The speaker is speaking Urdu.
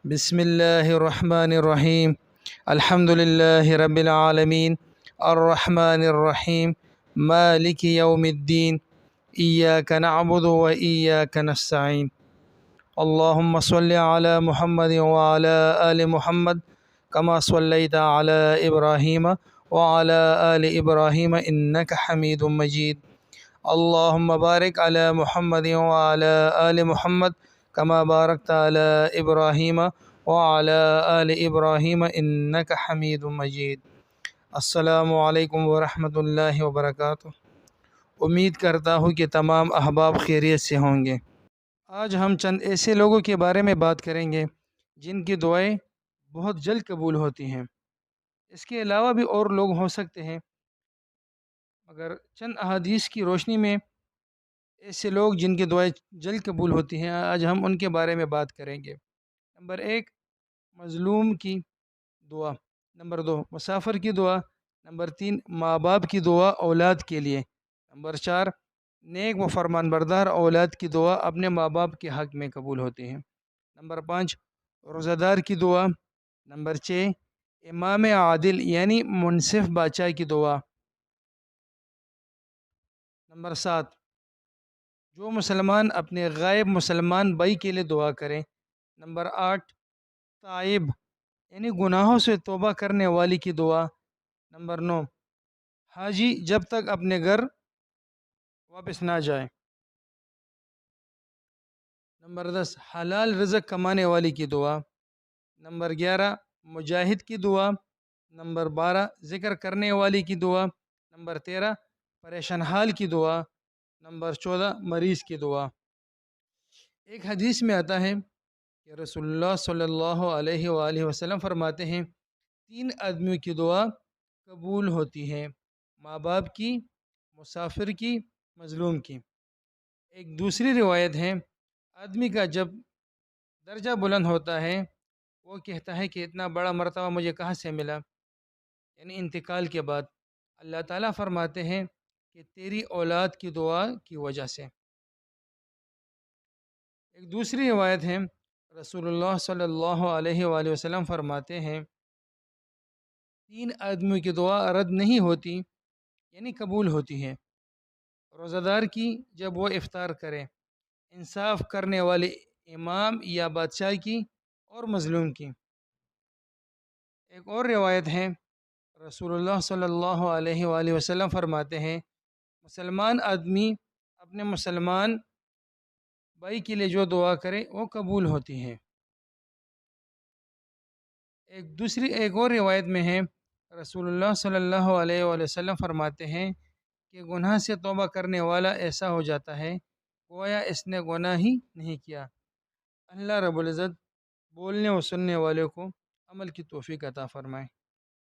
بسم الله الرحمن الرحيم. الحمد لله رب العالمين الرحمن الرحيم مالك يوم الدين إياك نعبد وإياك نستعين. اللهم صل على محمد وعلى آل محمد كما صليت على إبراهيم وعلى آل إبراهيم إنك حميد مجيد. اللهم بارك على محمد وعلى آل محمد كما باركت على إبراهيم وعلى آل إبراهيم إنك حميد مجيد. السلام علیکم ورحمۃ اللہ وبرکاتہ۔ امید کرتا ہوں کہ تمام احباب خیریت سے ہوں گے۔ آج ہم چند ایسے لوگوں کے بارے میں بات کریں گے جن کی دعائیں بہت جلد قبول ہوتی ہیں۔ اس کے علاوہ بھی اور لوگ ہو سکتے ہیں، مگر چند احادیث کی روشنی میں ایسے لوگ جن کی دعائیں جلد قبول ہوتی ہیں، آج ہم ان کے بارے میں بات کریں گے۔ نمبر 1، مظلوم کی دعا۔ نمبر 2، مسافر کی دعا۔ نمبر 3، ماں باپ کی دعا اولاد کے لیے۔ نمبر 4، نیک و فرمان بردار اولاد کی دعا اپنے ماں باپ کے حق میں قبول ہوتی ہیں۔ نمبر 5، روزہ دار کی دعا۔ نمبر 6، امام عادل یعنی منصف بادشاہ کی دعا۔ نمبر 7، جو مسلمان اپنے غائب مسلمان بھائی کے لیے دعا کریں۔ نمبر 8، تائب یعنی گناہوں سے توبہ کرنے والی کی دعا۔ نمبر 9، حاجی جب تک اپنے گھر واپس نہ جائے۔ نمبر 10، حلال رزق کمانے والی کی دعا۔ نمبر 11، مجاہد کی دعا۔ نمبر 12، ذکر کرنے والی کی دعا۔ نمبر 13، پریشان حال کی دعا۔ نمبر 14، مریض کی دعا۔ ایک حدیث میں آتا ہے کہ رسول اللہ صلی اللہ علیہ وآلہ وسلم فرماتے ہیں 3 آدمیوں کی دعا قبول ہوتی ہے: ماں باپ کی، مسافر کی، مظلوم کی۔ ایک دوسری روایت ہے، آدمی کا جب درجہ بلند ہوتا ہے وہ کہتا ہے کہ اتنا بڑا مرتبہ مجھے کہاں سے ملا، یعنی انتقال کے بعد اللہ تعالیٰ فرماتے ہیں کہ تیری اولاد کی دعا کی وجہ سے۔ ایک دوسری روایت ہے، رسول اللہ صلی اللہ علیہ وآلہ وسلم فرماتے ہیں 3 آدمیوں کی دعا رد نہیں ہوتی، یعنی قبول ہوتی ہے: روزہ دار کی جب وہ افطار کرے، انصاف کرنے والے امام یا بادشاہ کی، اور مظلوم کی۔ ایک اور روایت ہے، رسول اللہ صلی اللہ علیہ وآلہ وسلم فرماتے ہیں مسلمان آدمی اپنے مسلمان بھائی کے لیے جو دعا کرے وہ قبول ہوتی ہے۔ ایک اور روایت میں ہے، رسول اللہ صلی اللہ علیہ وآلہ وسلم فرماتے ہیں کہ گناہ سے توبہ کرنے والا ایسا ہو جاتا ہے گویا اس نے گناہ ہی نہیں کیا۔ اللہ رب العزت بولنے و سننے والوں کو عمل کی توفیق عطا فرمائے۔